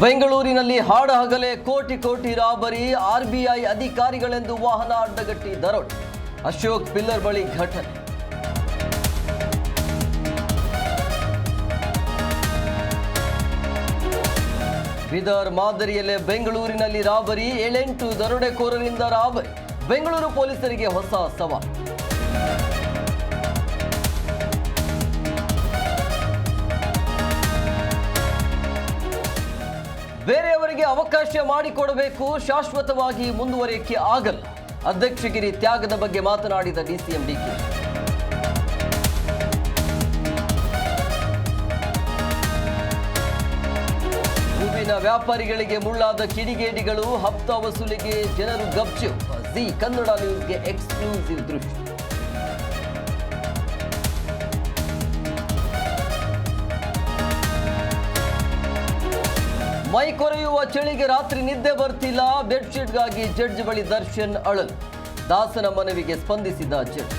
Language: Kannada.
ಬೆಂಗಳೂರಿನಲ್ಲಿ ಹಾಡಹಗಲೇ ಕೋಟಿ ರಾಬರಿ, ಆರ್ಬಿಐ ಅಧಿಕಾರಿಗಳೆಂದು ವಾಹನ ಅಡ್ಡಗಟ್ಟಿ ದರೋಡೆ. ಅಶೋಕ್ ಪಿಲ್ಲರ್ ಬಳಿ ಘಟನೆ. ಬೀದರ್ ಮಾದರಿಯಲ್ಲೇ ಬೆಂಗಳೂರಿನಲ್ಲಿ ರಾಬರಿ, 7-8 ದರೋಡೆಕೋರರಿಂದ ರಾಬರಿ. ಬೆಂಗಳೂರು ಪೊಲೀಸರಿಗೆ ಹೊಸ ಸವಾಲು. ಬೇರೆಯವರಿಗೆ ಅವಕಾಶ ಮಾಡಿಕೊಡಬೇಕು, ಶಾಶ್ವತವಾಗಿ ಮುಂದುವರಿಕೆ ಆಗಲ್ಲ. ಅಧ್ಯಕ್ಷಗಿರಿ ತ್ಯಾಗದ ಬಗ್ಗೆ ಮಾತನಾಡಿದ ಡಿಸಿಎಂ ಡಿಕೆ. ಹೂವಿನ ವ್ಯಾಪಾರಿಗಳಿಗೆ ಮುಳ್ಳಾದ ಕಿಡಿಗೇಡಿಗಳು, ಹಪ್ತಾ ವಸೂಲಿಗೆ ಜನರು ಗಪ್ಚು. ಜಿ ಕನ್ನಡ ನ್ಯೂಸ್ಗೆ ಎಕ್ಸ್ಕ್ಲೂಸಿವ್ ದೃಶ್ಯ. ಮೈ ಕೊರೆಯುವ ಚಳಿಗೆ ರಾತ್ರಿ ನಿದ್ದೆ ಬರ್ತಿಲ್ಲ, ಬೆಡ್ಶೀಟ್ಗಾಗಿ ಜಡ್ಜ್ ಬಳಿ ದರ್ಶನ್ ಅಳಲು. ದಾಸನ ಮನವಿಗೆ ಸ್ಪಂದಿಸಿದ ಜಡ್ಜ್.